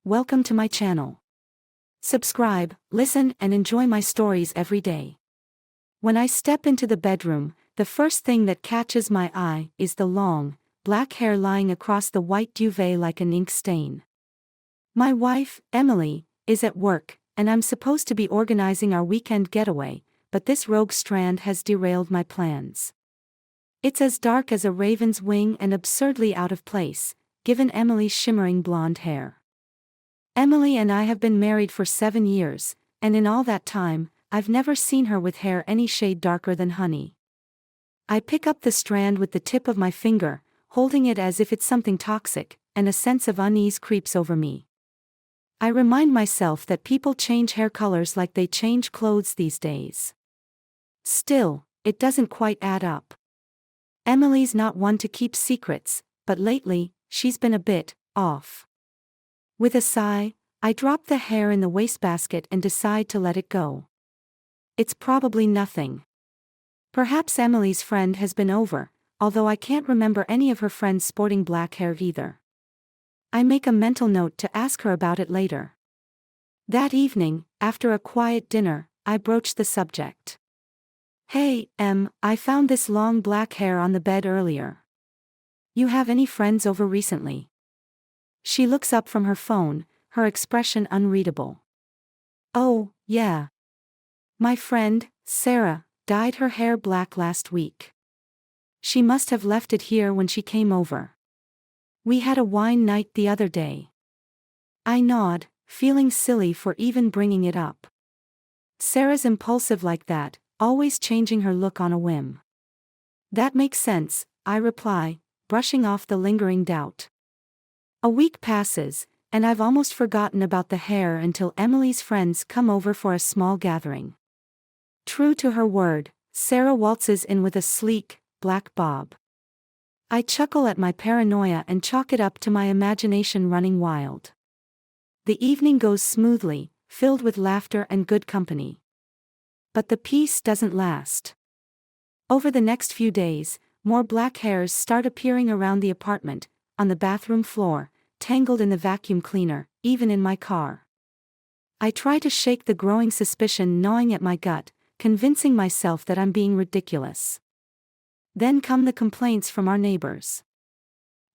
welcome to my channel. Subscribe, listen, and enjoy my stories every day. When I step into the bedroom, the first thing that catches my eye is the long, black hair lying across the white duvet like an ink stain. My wife, Emily, is at work, and I'm supposed to be organizing our weekend getaway, but this rogue strand has derailed my plans. It's as dark as a raven's wing and absurdly out of place, given Emily's shimmering blonde hair. Emily and I have been married for 7 years, and in all that time, I've never seen her with hair any shade darker than honey. I pick up the strand with the tip of my finger, holding it as if it's something toxic, and a sense of unease creeps over me. I remind myself that people change hair colors like they change clothes these days. Still, it doesn't quite add up. Emily's not one to keep secrets, but lately, she's been a bit off. With a sigh, I drop the hair in the wastebasket and decide to let it go. It's probably nothing. Perhaps Emily's friend has been over, although I can't remember any of her friends sporting black hair either. I make a mental note to ask her about it later. That evening, after a quiet dinner, I broach the subject. "Hey, Em, I found this long black hair on the bed earlier. You have any friends over recently?" She looks up from her phone, her expression unreadable. "Oh, yeah. My friend, Sarah, dyed her hair black last week. She must have left it here when she came over. We had a wine night the other day." I nod, feeling silly for even bringing it up. Sarah's impulsive like that, always changing her look on a whim. "That makes sense," I reply, brushing off the lingering doubt. A week passes, and I've almost forgotten about the hair until Emily's friends come over for a small gathering. True to her word, Sarah waltzes in with a sleek, black bob. I chuckle at my paranoia and chalk it up to my imagination running wild. The evening goes smoothly, filled with laughter and good company. But the peace doesn't last. Over the next few days, more black hairs start appearing around the apartment, on the bathroom floor, tangled in the vacuum cleaner, even in my car. I try to shake the growing suspicion gnawing at my gut, convincing myself that I'm being ridiculous. Then come the complaints from our neighbors.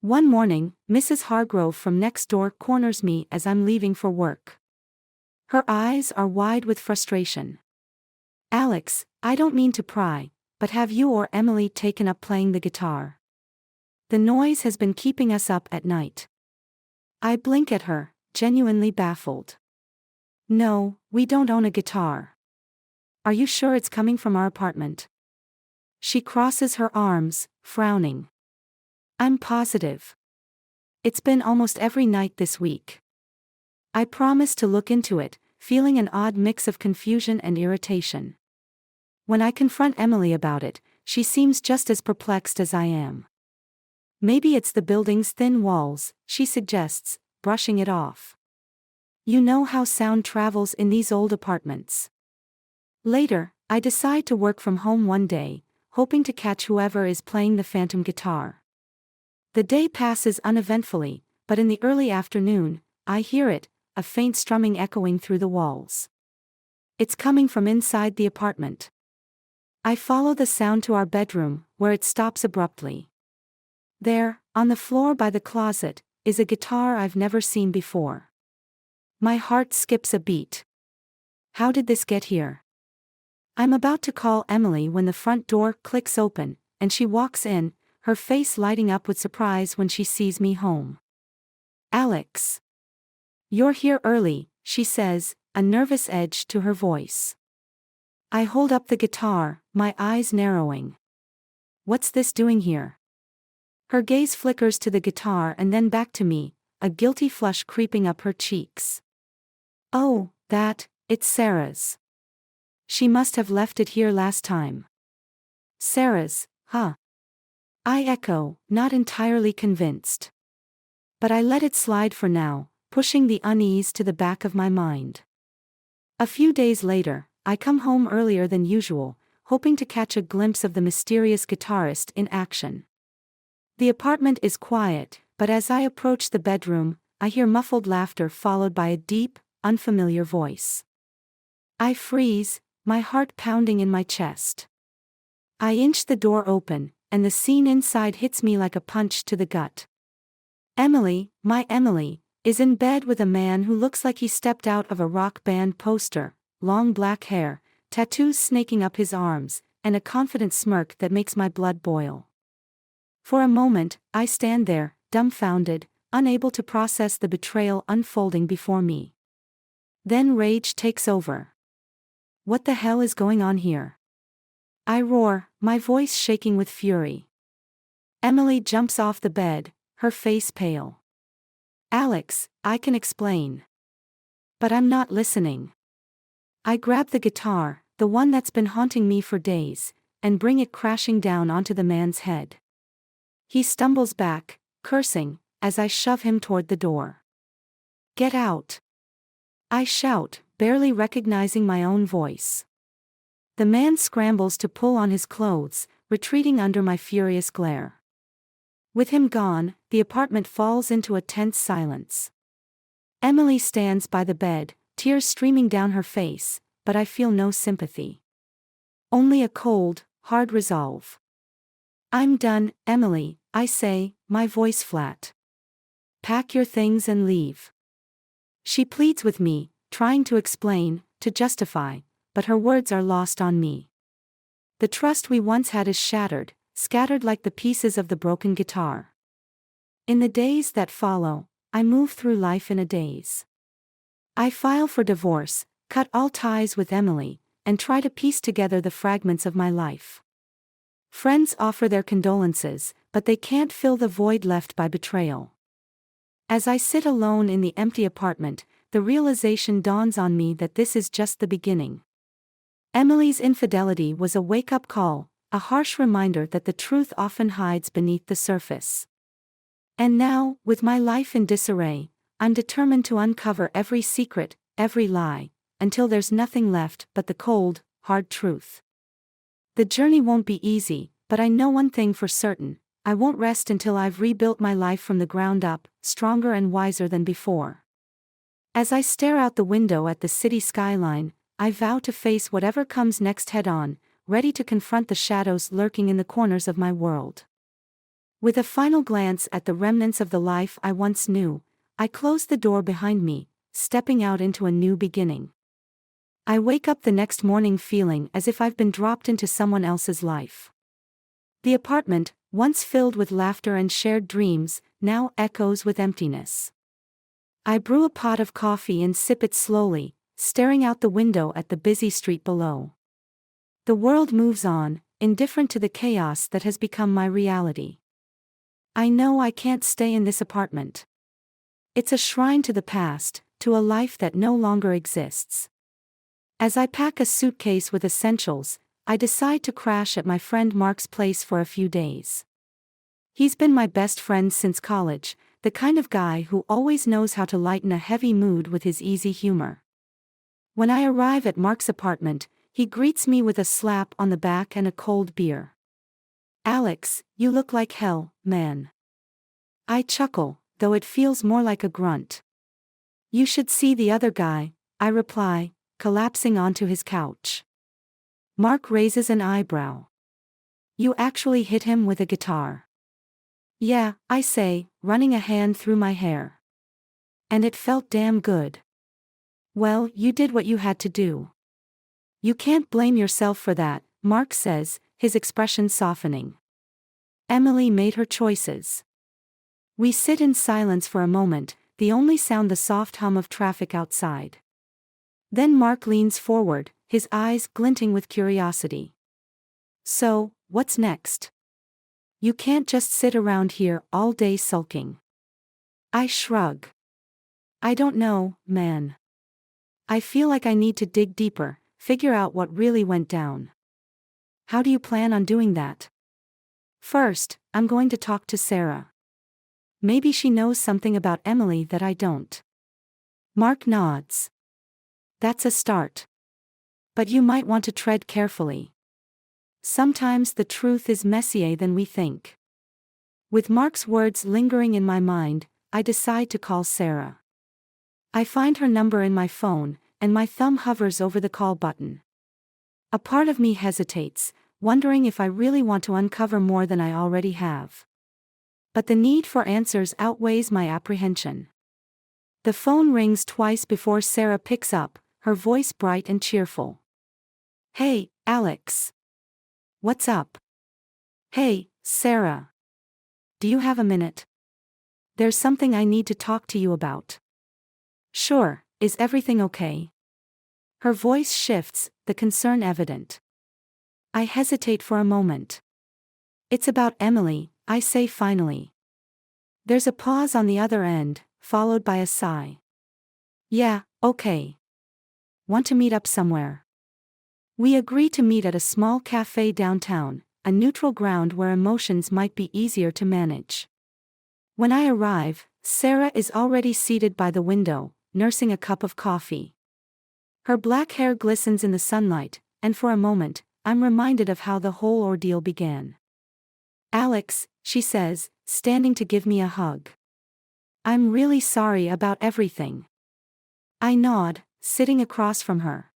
One morning, Mrs. Hargrove from next door corners me as I'm leaving for work. Her eyes are wide with frustration. "Alex, I don't mean to pry, but have you or Emily taken up playing the guitar? The noise has been keeping us up at night." I blink at her, genuinely baffled. "No, we don't own a guitar." "Are you sure it's coming from our apartment?" She crosses her arms, frowning. "I'm positive. It's been almost every night this week." I promise to look into it, feeling an odd mix of confusion and irritation. When I confront Emily about it, she seems just as perplexed as I am. "Maybe it's the building's thin walls," she suggests, brushing it off. "You know how sound travels in these old apartments." Later, I decide to work from home one day, hoping to catch whoever is playing the phantom guitar. The day passes uneventfully, but in the early afternoon, I hear it, a faint strumming echoing through the walls. It's coming from inside the apartment. I follow the sound to our bedroom, where it stops abruptly. There, on the floor by the closet, is a guitar I've never seen before. My heart skips a beat. How did this get here? I'm about to call Emily when the front door clicks open, and she walks in, her face lighting up with surprise when she sees me home. "Alex. You're here early," she says, a nervous edge to her voice. I hold up the guitar, my eyes narrowing. "What's this doing here?" Her gaze flickers to the guitar and then back to me, a guilty flush creeping up her cheeks. "Oh, it's Sarah's. She must have left it here last time." "Sarah's, huh?" I echo, not entirely convinced. But I let it slide for now, pushing the unease to the back of my mind. A few days later, I come home earlier than usual, hoping to catch a glimpse of the mysterious guitarist in action. The apartment is quiet, but as I approach the bedroom, I hear muffled laughter followed by a deep, unfamiliar voice. I freeze, my heart pounding in my chest. I inch the door open, and the scene inside hits me like a punch to the gut. Emily, my Emily, is in bed with a man who looks like he stepped out of a rock band poster, long black hair, tattoos snaking up his arms, and a confident smirk that makes my blood boil. For a moment, I stand there, dumbfounded, unable to process the betrayal unfolding before me. Then rage takes over. What the hell is going on here? I roar, my voice shaking with fury. Emily jumps off the bed, her face pale. Alex, I can explain. But I'm not listening. I grab the guitar, the one that's been haunting me for days, and bring it crashing down onto the man's head. He stumbles back, cursing, as I shove him toward the door. Get out! I shout, barely recognizing my own voice. The man scrambles to pull on his clothes, retreating under my furious glare. With him gone, the apartment falls into a tense silence. Emily stands by the bed, tears streaming down her face, but I feel no sympathy. Only a cold, hard resolve. I'm done, Emily, I say, my voice flat. Pack your things and leave. She pleads with me, trying to explain, to justify, but her words are lost on me. The trust we once had is shattered, scattered like the pieces of the broken guitar. In the days that follow, I move through life in a daze. I file for divorce, cut all ties with Emily, and try to piece together the fragments of my life. Friends offer their condolences, but they can't fill the void left by betrayal. As I sit alone in the empty apartment, the realization dawns on me that this is just the beginning. Emily's infidelity was a wake-up call, a harsh reminder that the truth often hides beneath the surface. And now, with my life in disarray, I'm determined to uncover every secret, every lie, until there's nothing left but the cold, hard truth. The journey won't be easy, but I know one thing for certain: I won't rest until I've rebuilt my life from the ground up, stronger and wiser than before. As I stare out the window at the city skyline, I vow to face whatever comes next head-on, ready to confront the shadows lurking in the corners of my world. With a final glance at the remnants of the life I once knew, I close the door behind me, stepping out into a new beginning. I wake up the next morning feeling as if I've been dropped into someone else's life. The apartment, once filled with laughter and shared dreams, now echoes with emptiness. I brew a pot of coffee and sip it slowly, staring out the window at the busy street below. The world moves on, indifferent to the chaos that has become my reality. I know I can't stay in this apartment. It's a shrine to the past, to a life that no longer exists. As I pack a suitcase with essentials, I decide to crash at my friend Mark's place for a few days. He's been my best friend since college, the kind of guy who always knows how to lighten a heavy mood with his easy humor. When I arrive at Mark's apartment, he greets me with a slap on the back and a cold beer. "Alex, you look like hell, man." I chuckle, though it feels more like a grunt. "You should see the other guy," I reply, collapsing onto his couch. Mark raises an eyebrow. "You actually hit him with a guitar?" "Yeah," I say, running a hand through my hair. "And it felt damn good." "Well, you did what you had to do. You can't blame yourself for that," Mark says, his expression softening. "Emily made her choices." We sit in silence for a moment, the only sound the soft hum of traffic outside. Then Mark leans forward, his eyes glinting with curiosity. "So, what's next? You can't just sit around here all day sulking." I shrug. "I don't know, man. I feel like I need to dig deeper, figure out what really went down." "How do you plan on doing that?" "First, I'm going to talk to Sarah. Maybe she knows something about Emily that I don't." Mark nods. "That's a start. But you might want to tread carefully. Sometimes the truth is messier than we think." With Mark's words lingering in my mind, I decide to call Sarah. I find her number in my phone, and my thumb hovers over the call button. A part of me hesitates, wondering if I really want to uncover more than I already have. But the need for answers outweighs my apprehension. The phone rings twice before Sarah picks up, her voice bright and cheerful. "Hey, Alex. What's up?" "Hey, Sarah. Do you have a minute? There's something I need to talk to you about." "Sure, is everything okay?" Her voice shifts, the concern evident. I hesitate for a moment. "It's about Emily," I say finally. There's a pause on the other end, followed by a sigh. "Yeah, okay. Want to meet up somewhere?" We agree to meet at a small cafe downtown, a neutral ground where emotions might be easier to manage. When I arrive, Sarah is already seated by the window, nursing a cup of coffee. Her black hair glistens in the sunlight, and for a moment, I'm reminded of how the whole ordeal began. "Alex," she says, standing to give me a hug. "I'm really sorry about everything." I nod, sitting across from her.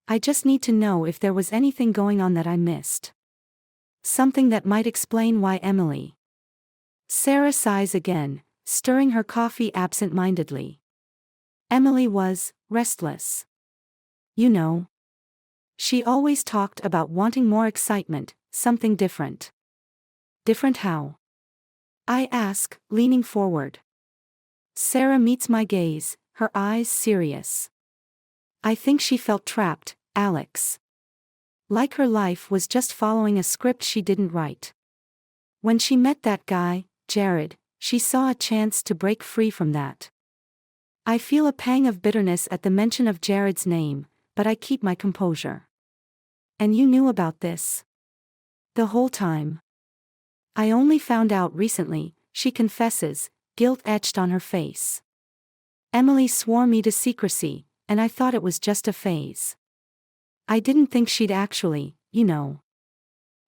"I just need to know if there was anything going on that I missed. Something that might explain why Emily." Sarah sighs again, stirring her coffee absent-mindedly. "Emily was restless. You know. She always talked about wanting more excitement, something different." "Different how?" I ask, leaning forward. Sarah meets my gaze, her eyes serious. "I think she felt trapped, Alex. Like her life was just following a script she didn't write. When she met that guy, Jared, she saw a chance to break free from that." I feel a pang of bitterness at the mention of Jared's name, but I keep my composure. "And you knew about this?" "The whole time. I only found out recently," she confesses, guilt etched on her face. "Emily swore me to secrecy, and I thought it was just a phase. I didn't think she'd actually, you know."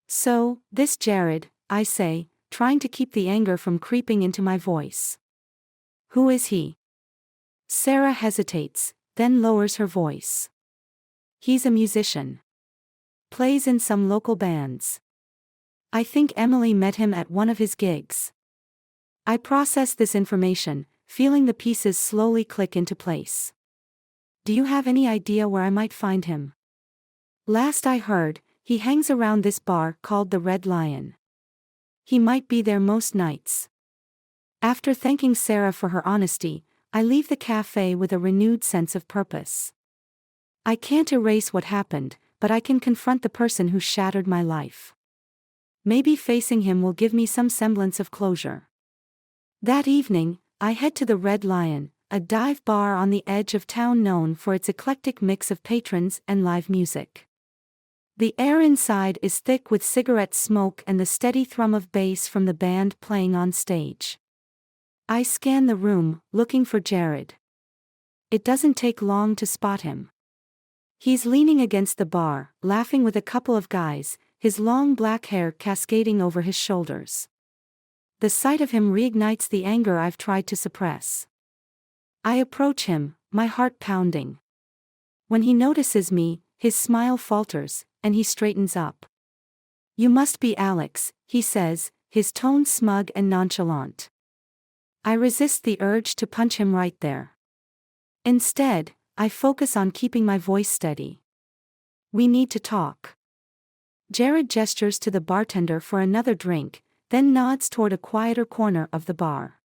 "So, this Jared," I say, trying to keep the anger from creeping into my voice. "Who is he?" Sarah hesitates, then lowers her voice. "He's a musician. Plays in some local bands. I think Emily met him at one of his gigs." I process this information, feeling the pieces slowly click into place. "Do you have any idea where I might find him?" "Last I heard, he hangs around this bar called the Red Lion. He might be there most nights." After thanking Sarah for her honesty, I leave the cafe with a renewed sense of purpose. I can't erase what happened, but I can confront the person who shattered my life. Maybe facing him will give me some semblance of closure. That evening, I head to the Red Lion, a dive bar on the edge of town known for its eclectic mix of patrons and live music. The air inside is thick with cigarette smoke and the steady thrum of bass from the band playing on stage. I scan the room, looking for Jared. It doesn't take long to spot him. He's leaning against the bar, laughing with a couple of guys, his long black hair cascading over his shoulders. The sight of him reignites the anger I've tried to suppress. I approach him, my heart pounding. When he notices me, his smile falters, and he straightens up. "You must be Alex," he says, his tone smug and nonchalant. I resist the urge to punch him right there. Instead, I focus on keeping my voice steady. "We need to talk." Jared gestures to the bartender for another drink, then nods toward a quieter corner of the bar.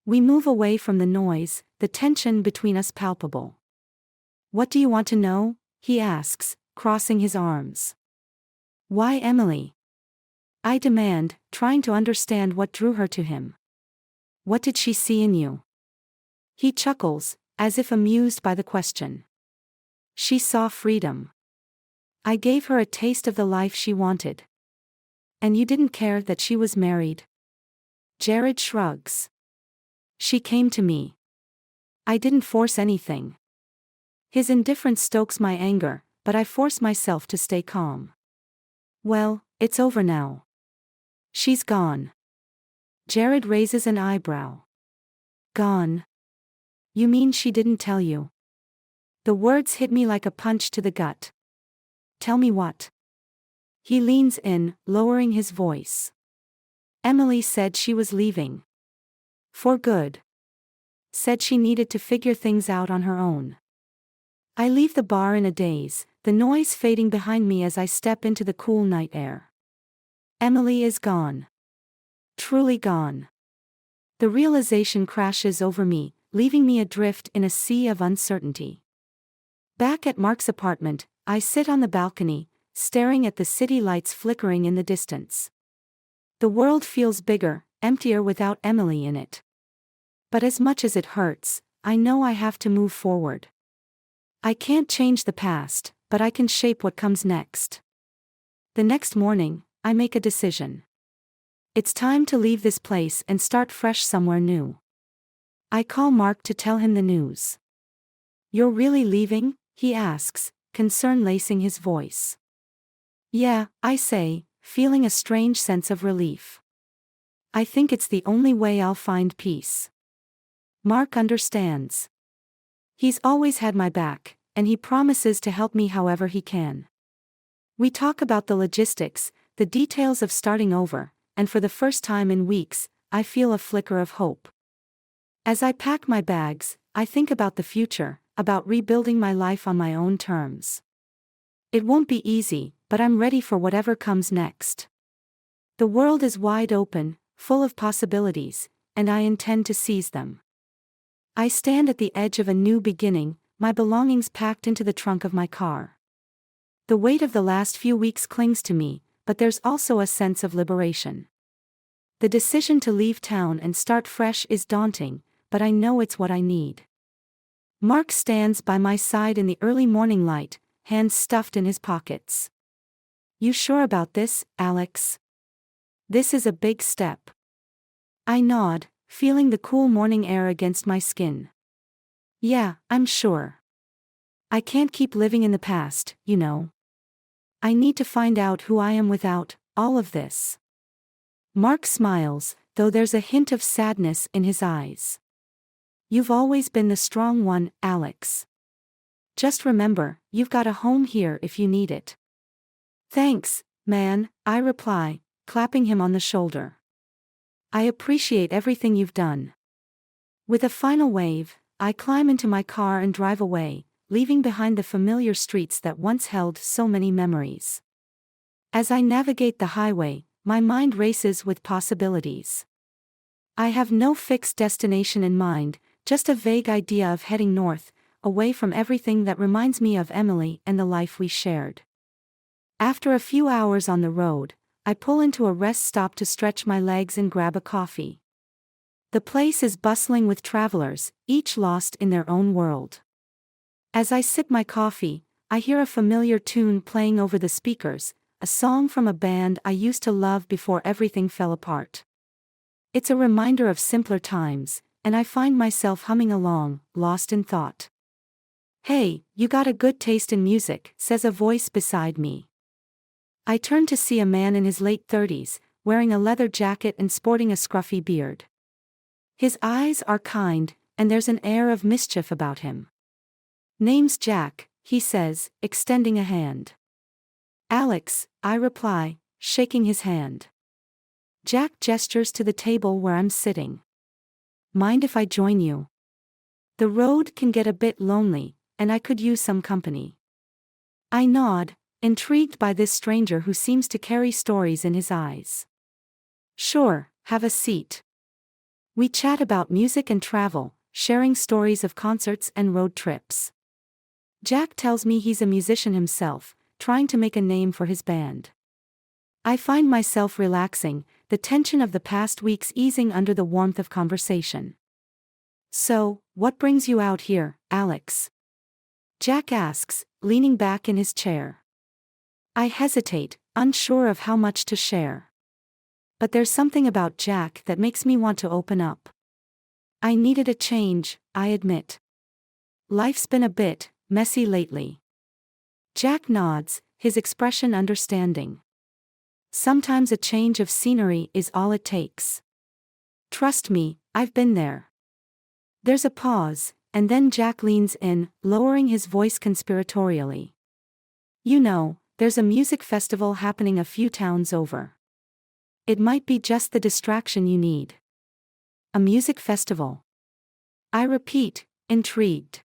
We move away from the noise, the tension between us palpable. "What do you want to know?" he asks, crossing his arms. "Why Emily?" I demand, trying to understand what drew her to him. "What did she see in you?" He chuckles, as if amused by the question. "She saw freedom. I gave her a taste of the life she wanted." "And you didn't care that she was married?" Jared shrugs. "She came to me. I didn't force anything." His indifference stokes my anger, but I force myself to stay calm. "Well, it's over now. She's gone." Jared raises an eyebrow. Gone. You mean she didn't tell you? The words hit me like a punch to the gut. Tell me what? He leans in, lowering his voice. Emily said she was leaving. For good. Said she needed to figure things out on her own. I leave the bar in a daze, the noise fading behind me as I step into the cool night air. Emily is gone. Truly gone. The realization crashes over me, leaving me adrift in a sea of uncertainty. Back at Mark's apartment, I sit on the balcony, staring at the city lights flickering in the distance. The world feels bigger, emptier without Emily in it. But as much as it hurts, I know I have to move forward. I can't change the past, but I can shape what comes next. The next morning, I make a decision. It's time to leave this place and start fresh somewhere new. I call Mark to tell him the news. You're really leaving? He asks, concern lacing his voice. Yeah, I say, feeling a strange sense of relief. I think it's the only way I'll find peace. Mark understands. He's always had my back, and he promises to help me however he can. We talk about the logistics, the details of starting over, and for the first time in weeks, I feel a flicker of hope. As I pack my bags, I think about the future, about rebuilding my life on my own terms. It won't be easy, but I'm ready for whatever comes next. The world is wide open, full of possibilities, and I intend to seize them. I stand at the edge of a new beginning, my belongings packed into the trunk of my car. The weight of the last few weeks clings to me, but there's also a sense of liberation. The decision to leave town and start fresh is daunting, but I know it's what I need. Mark stands by my side in the early morning light, hands stuffed in his pockets. You sure about this, Alex? This is a big step. I nod, feeling the cool morning air against my skin. Yeah, I'm sure. I can't keep living in the past, you know. I need to find out who I am without all of this. Mark smiles, though there's a hint of sadness in his eyes. You've always been the strong one, Alex. Just remember, you've got a home here if you need it. Thanks, man, I reply, clapping him on the shoulder. I appreciate everything you've done. With a final wave, I climb into my car and drive away, leaving behind the familiar streets that once held so many memories. As I navigate the highway, my mind races with possibilities. I have no fixed destination in mind, just a vague idea of heading north, away from everything that reminds me of Emily and the life we shared. After a few hours on the road, I pull into a rest stop to stretch my legs and grab a coffee. The place is bustling with travelers, each lost in their own world. As I sip my coffee, I hear a familiar tune playing over the speakers, a song from a band I used to love before everything fell apart. It's a reminder of simpler times, and I find myself humming along, lost in thought. Hey, you got a good taste in music, says a voice beside me. I turn to see a man in his late 30s, wearing a leather jacket and sporting a scruffy beard. His eyes are kind, and there's an air of mischief about him. Name's Jack, he says, extending a hand. Alex, I reply, shaking his hand. Jack gestures to the table where I'm sitting. Mind if I join you? The road can get a bit lonely, and I could use some company. I nod, intrigued by this stranger who seems to carry stories in his eyes. Sure, have a seat. We chat about music and travel, sharing stories of concerts and road trips. Jack tells me he's a musician himself, trying to make a name for his band. I find myself relaxing, the tension of the past weeks easing under the warmth of conversation. So, what brings you out here, Alex? Jack asks, leaning back in his chair. I hesitate, unsure of how much to share. But there's something about Jack that makes me want to open up. I needed a change, I admit. Life's been a bit messy lately. Jack nods, his expression understanding. Sometimes a change of scenery is all it takes. Trust me, I've been there. There's a pause, and then Jack leans in, lowering his voice conspiratorially. You know, there's a music festival happening a few towns over. It might be just the distraction you need. A music festival? I repeat, intrigued.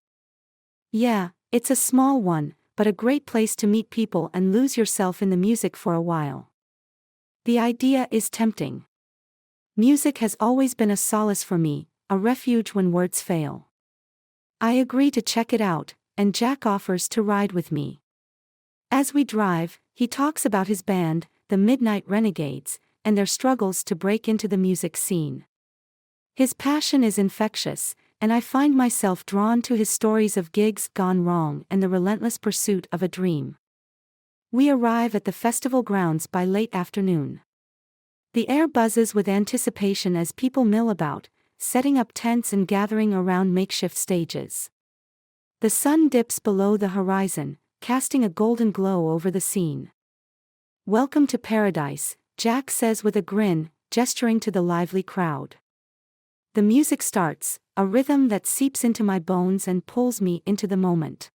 Yeah, it's a small one, but a great place to meet people and lose yourself in the music for a while. The idea is tempting. Music has always been a solace for me, a refuge when words fail. I agree to check it out, and Jack offers to ride with me. As we drive, he talks about his band, the Midnight Renegades, and their struggles to break into the music scene. His passion is infectious, and I find myself drawn to his stories of gigs gone wrong and the relentless pursuit of a dream. We arrive at the festival grounds by late afternoon. The air buzzes with anticipation as people mill about, setting up tents and gathering around makeshift stages. The sun dips below the horizon, casting a golden glow over the scene. "Welcome to paradise," Jack says with a grin, gesturing to the lively crowd. The music starts, a rhythm that seeps into my bones and pulls me into the moment.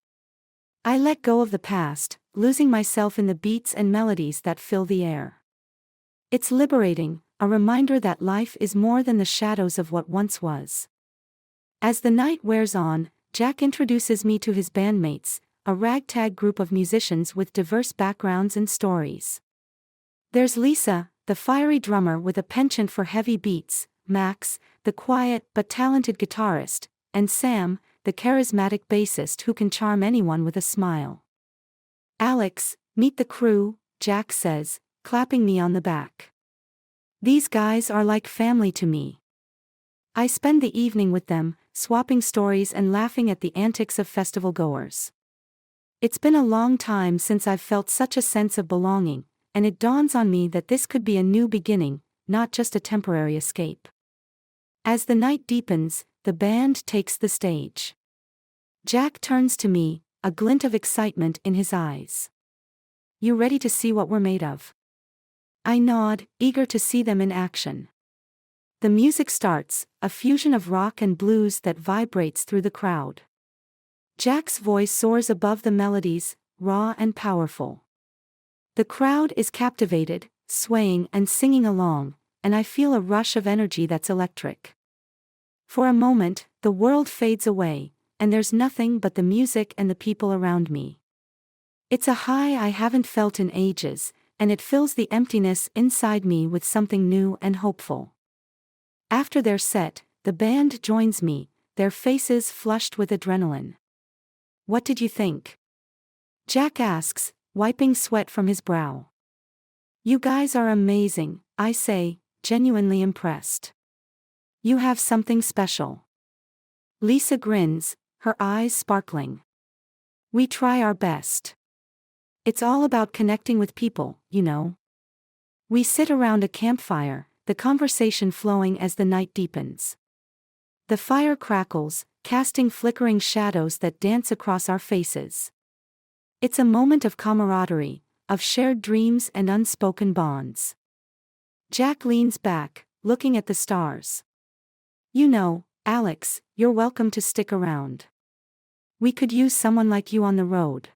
I let go of the past, losing myself in the beats and melodies that fill the air. It's liberating, a reminder that life is more than the shadows of what once was. As the night wears on, Jack introduces me to his bandmates, a ragtag group of musicians with diverse backgrounds and stories. There's Lisa, the fiery drummer with a penchant for heavy beats, Max, the quiet but talented guitarist, and Sam, the charismatic bassist who can charm anyone with a smile. "Alex, meet the crew," Jack says, clapping me on the back. "These guys are like family to me." I spend the evening with them, swapping stories and laughing at the antics of festival goers. It's been a long time since I've felt such a sense of belonging, and it dawns on me that this could be a new beginning, not just a temporary escape. As the night deepens, the band takes the stage. Jack turns to me, a glint of excitement in his eyes. "You ready to see what we're made of?" I nod, eager to see them in action. The music starts, a fusion of rock and blues that vibrates through the crowd. Jack's voice soars above the melodies, raw and powerful. The crowd is captivated, swaying and singing along, and I feel a rush of energy that's electric. For a moment, the world fades away, and there's nothing but the music and the people around me. It's a high I haven't felt in ages, and it fills the emptiness inside me with something new and hopeful. After their set, the band joins me, their faces flushed with adrenaline. "What did you think?" Jack asks, wiping sweat from his brow. "You guys are amazing," I say, genuinely impressed. "You have something special." Lisa grins, her eyes sparkling. "We try our best. It's all about connecting with people, you know." We sit around a campfire, the conversation flowing as the night deepens. The fire crackles, casting flickering shadows that dance across our faces. It's a moment of camaraderie, of shared dreams and unspoken bonds. Jack leans back, looking at the stars. "You know, Alex, you're welcome to stick around. We could use someone like you on the road."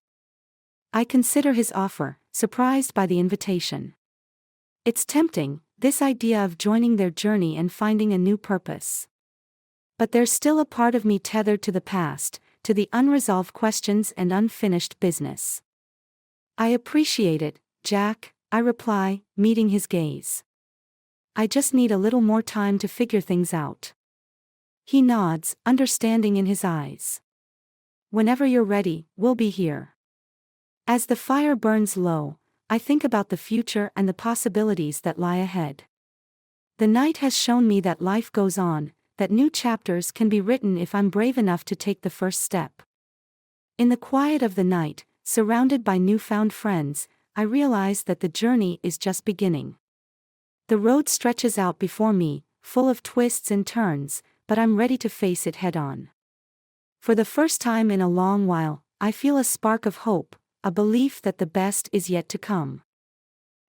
I consider his offer, surprised by the invitation. It's tempting, this idea of joining their journey and finding a new purpose. But there's still a part of me tethered to the past, to the unresolved questions and unfinished business. "I appreciate it, Jack," I reply, meeting his gaze. "I just need a little more time to figure things out." He nods, understanding in his eyes. "Whenever you're ready, we'll be here." As the fire burns low, I think about the future and the possibilities that lie ahead. The night has shown me that life goes on, that new chapters can be written if I'm brave enough to take the first step. In the quiet of the night, surrounded by newfound friends, I realize that the journey is just beginning. The road stretches out before me, full of twists and turns, but I'm ready to face it head-on. For the first time in a long while, I feel a spark of hope, a belief that the best is yet to come.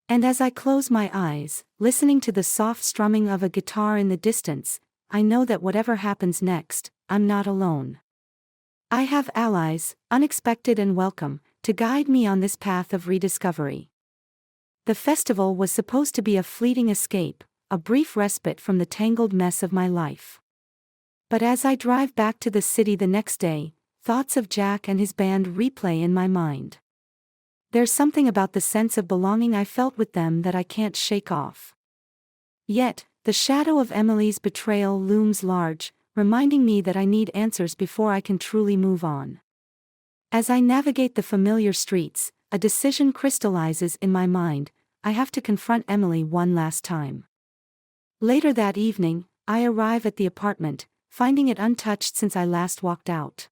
And as I close my eyes, listening to the soft strumming of a guitar in the distance, I know that whatever happens next, I'm not alone. I have allies, unexpected and welcome, to guide me on this path of rediscovery. The festival was supposed to be a fleeting escape, a brief respite from the tangled mess of my life. But as I drive back to the city the next day, thoughts of Jack and his band replay in my mind. There's something about the sense of belonging I felt with them that I can't shake off. Yet, the shadow of Emily's betrayal looms large, reminding me that I need answers before I can truly move on. As I navigate the familiar streets, a decision crystallizes in my mind: I have to confront Emily one last time. Later that evening, I arrive at the apartment, finding it untouched since I last walked out.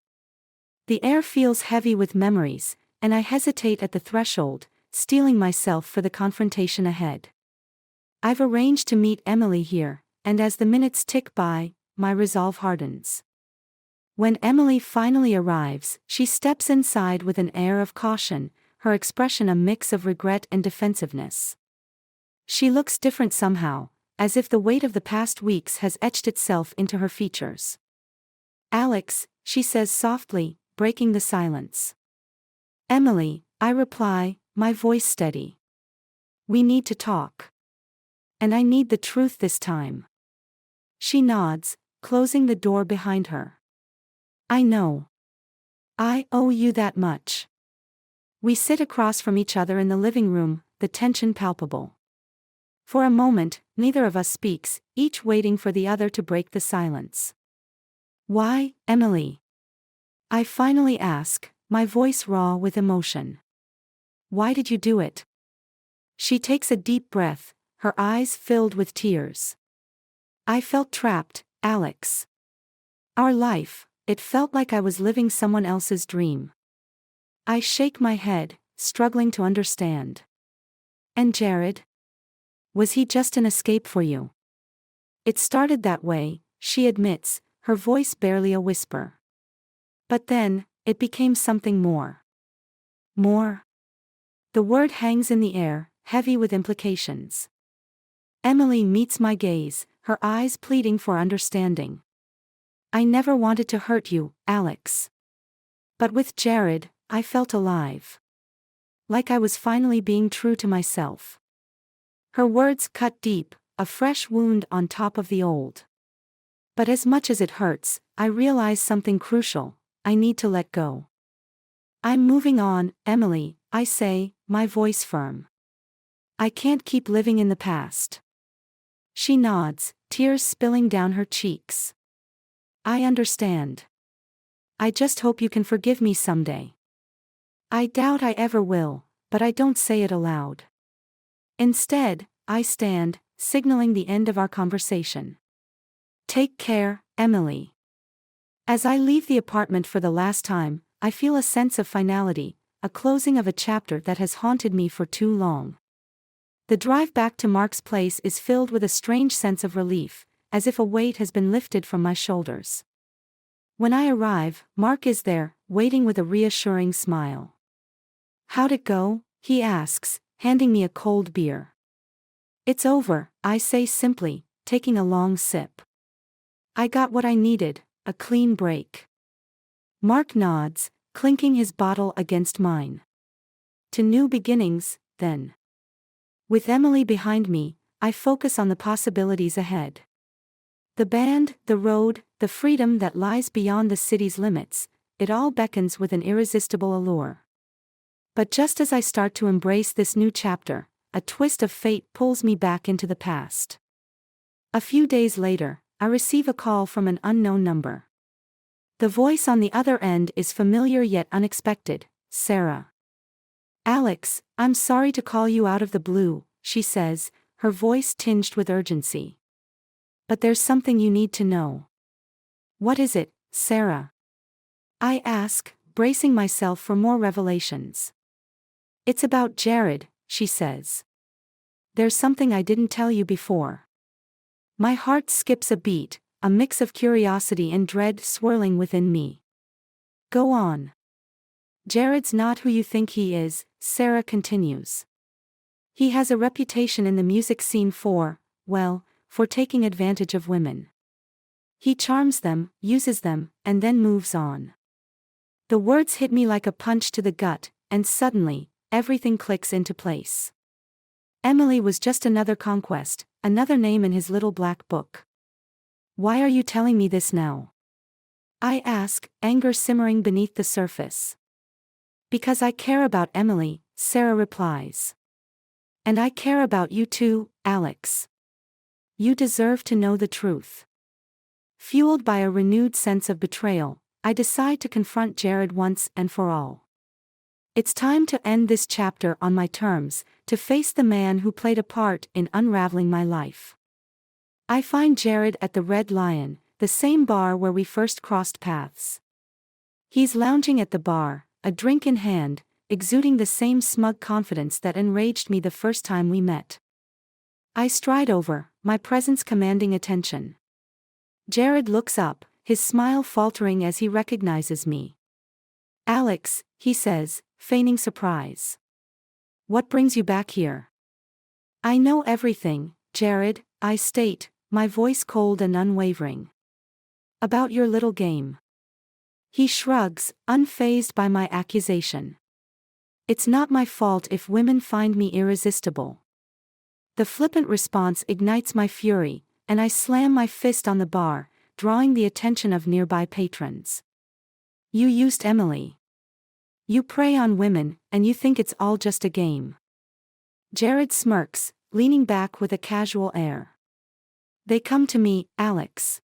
The air feels heavy with memories, and I hesitate at the threshold, steeling myself for the confrontation ahead. I've arranged to meet Emily here, and as the minutes tick by, my resolve hardens. When Emily finally arrives, she steps inside with an air of caution, her expression a mix of regret and defensiveness. She looks different somehow, as if the weight of the past weeks has etched itself into her features. "Alex," she says softly, breaking the silence. "Emily," I reply, my voice steady. "We need to talk. And I need the truth this time." She nods, closing the door behind her. "I know. I owe you that much." We sit across from each other in the living room, the tension palpable. For a moment, neither of us speaks, each waiting for the other to break the silence. "Why, Emily?" I finally ask, my voice raw with emotion. "Why did you do it?" She takes a deep breath, her eyes filled with tears. "I felt trapped, Alex. Our life, it felt like I was living someone else's dream." I shake my head, struggling to understand. "And Jared? Was he just an escape for you?" "It started that way," she admits, her voice barely a whisper. "But then, it became something more." "More?" The word hangs in the air, heavy with implications. Emily meets my gaze, her eyes pleading for understanding. "I never wanted to hurt you, Alex. But with Jared, I felt alive. Like I was finally being true to myself." Her words cut deep, a fresh wound on top of the old. But as much as it hurts, I realize something crucial: I need to let go. "I'm moving on, Emily," I say, my voice firm. "I can't keep living in the past." She nods, tears spilling down her cheeks. "I understand. I just hope you can forgive me someday." I doubt I ever will, but I don't say it aloud. Instead, I stand, signaling the end of our conversation. "Take care, Emily." As I leave the apartment for the last time, I feel a sense of finality, a closing of a chapter that has haunted me for too long. The drive back to Mark's place is filled with a strange sense of relief, as if a weight has been lifted from my shoulders. When I arrive, Mark is there, waiting with a reassuring smile. "How'd it go?" he asks, handing me a cold beer. "It's over," I say simply, taking a long sip. "I got what I needed, a clean break." Mark nods, clinking his bottle against mine. "To new beginnings, then." With Emily behind me, I focus on the possibilities ahead. The band, the road, the freedom that lies beyond the city's limits, it all beckons with an irresistible allure. But just as I start to embrace this new chapter, a twist of fate pulls me back into the past. A few days later, I receive a call from an unknown number. The voice on the other end is familiar yet unexpected: "Sarah." "Alex, I'm sorry to call you out of the blue," she says, her voice tinged with urgency. "But there's something you need to know." "What is it, Sarah?" I ask, bracing myself for more revelations. "It's about Jared," she says. "There's something I didn't tell you before." My heart skips a beat, a mix of curiosity and dread swirling within me. "Go on." "Jared's not who you think he is," Sarah continues. "He has a reputation in the music scene for, well, for taking advantage of women. He charms them, uses them, and then moves on. The words hit me like a punch to the gut, and suddenly, everything clicks into place. Emily was just another conquest, another name in his little black book. Why are you telling me this now? I ask, anger simmering beneath the surface. Because I care about Emily, Sarah replies. And I care about you too, Alex. You deserve to know the truth. Fueled by a renewed sense of betrayal, I decide to confront Jared once and for all. It's time to end this chapter on my terms, to face the man who played a part in unraveling my life. I find Jared at the Red Lion, the same bar where we first crossed paths. He's lounging at the bar, a drink in hand, exuding the same smug confidence that enraged me the first time we met. I stride over, my presence commanding attention. Jared looks up, his smile faltering as he recognizes me. Alex, he says, feigning surprise. What brings you back here? I know everything, Jared, I state, my voice cold and unwavering. About your little game. He shrugs, unfazed by my accusation. It's not my fault if women find me irresistible. The flippant response ignites my fury, and I slam my fist on the bar, drawing the attention of nearby patrons. You used Emily. You prey on women, and you think it's all just a game. Jared smirks, leaning back with a casual air. They come to me, Alex.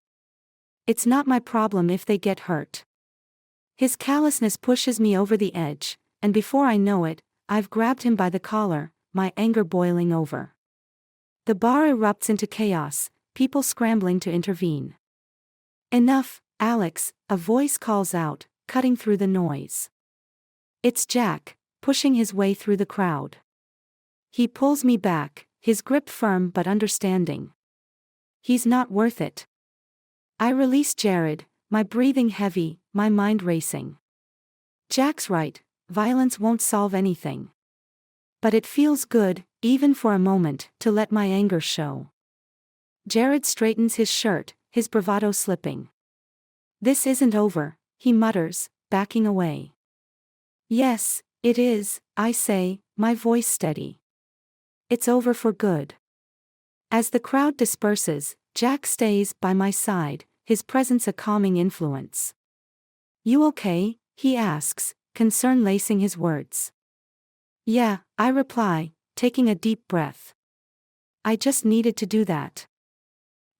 It's not my problem if they get hurt. His callousness pushes me over the edge, and before I know it, I've grabbed him by the collar, my anger boiling over. The bar erupts into chaos, people scrambling to intervene. Enough, Alex, a voice calls out, cutting through the noise. It's Jack, pushing his way through the crowd. He pulls me back, his grip firm but understanding. He's not worth it. I release Jared, my breathing heavy, my mind racing. Jack's right, violence won't solve anything. But it feels good, even for a moment, to let my anger show. Jared straightens his shirt, his bravado slipping. This isn't over, he mutters, backing away. Yes, it is, I say, my voice steady. It's over for good. As the crowd disperses, Jack stays by my side, his presence a calming influence. You okay? He asks, concern lacing his words. Yeah, I reply, taking a deep breath. I just needed to do that.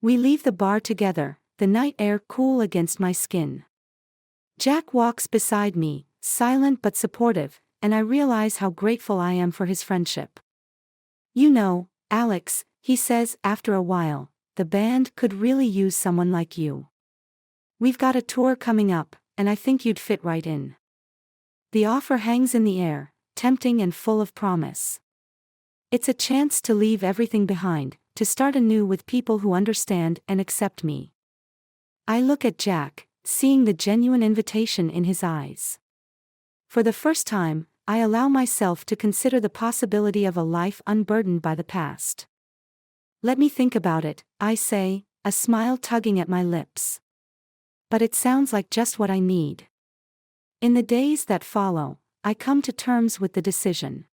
We leave the bar together, the night air cool against my skin. Jack walks beside me, silent but supportive, and I realize how grateful I am for his friendship. You know, Alex, he says after a while, the band could really use someone like you. We've got a tour coming up, and I think you'd fit right in. The offer hangs in the air, tempting and full of promise. It's a chance to leave everything behind, to start anew with people who understand and accept me. I look at Jack, seeing the genuine invitation in his eyes. For the first time, I allow myself to consider the possibility of a life unburdened by the past. Let me think about it, I say, a smile tugging at my lips. But it sounds like just what I need. In the days that follow, I come to terms with the decision.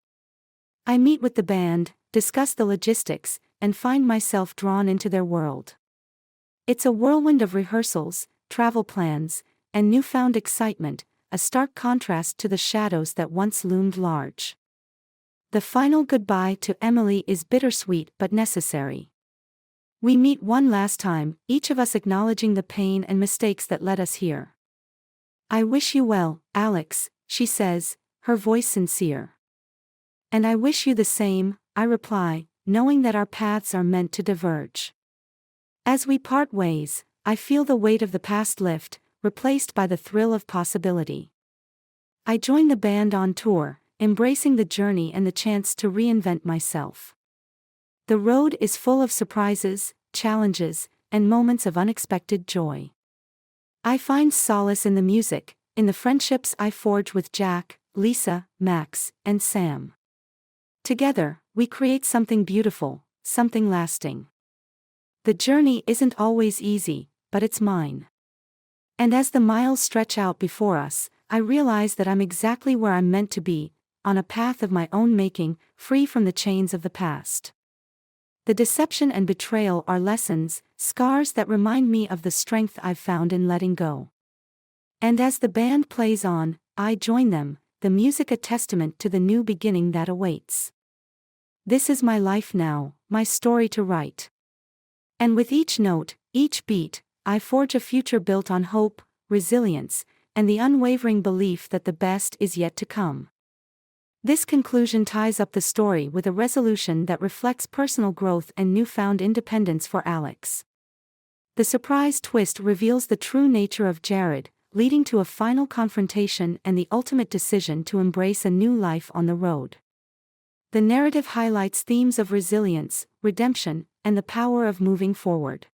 I meet with the band, discuss the logistics, and find myself drawn into their world. It's a whirlwind of rehearsals, travel plans, and newfound excitement, a stark contrast to the shadows that once loomed large. The final goodbye to Emily is bittersweet but necessary. We meet one last time, each of us acknowledging the pain and mistakes that led us here. I wish you well, Alex, she says, her voice sincere. And I wish you the same, I reply, knowing that our paths are meant to diverge. As we part ways, I feel the weight of the past lift, replaced by the thrill of possibility. I join the band on tour, embracing the journey and the chance to reinvent myself. The road is full of surprises, challenges, and moments of unexpected joy. I find solace in the music, in the friendships I forge with Jack, Lisa, Max, and Sam. Together, we create something beautiful, something lasting. The journey isn't always easy, but it's mine. And as the miles stretch out before us, I realize that I'm exactly where I'm meant to be, on a path of my own making, free from the chains of the past. The deception and betrayal are lessons, scars that remind me of the strength I've found in letting go. And as the band plays on, I join them, the music a testament to the new beginning that awaits. This is my life now, my story to write. And with each note, each beat, I forge a future built on hope, resilience, and the unwavering belief that the best is yet to come. This conclusion ties up the story with a resolution that reflects personal growth and newfound independence for Alex. The surprise twist reveals the true nature of Jared, leading to a final confrontation and the ultimate decision to embrace a new life on the road. The narrative highlights themes of resilience, redemption, and the power of moving forward.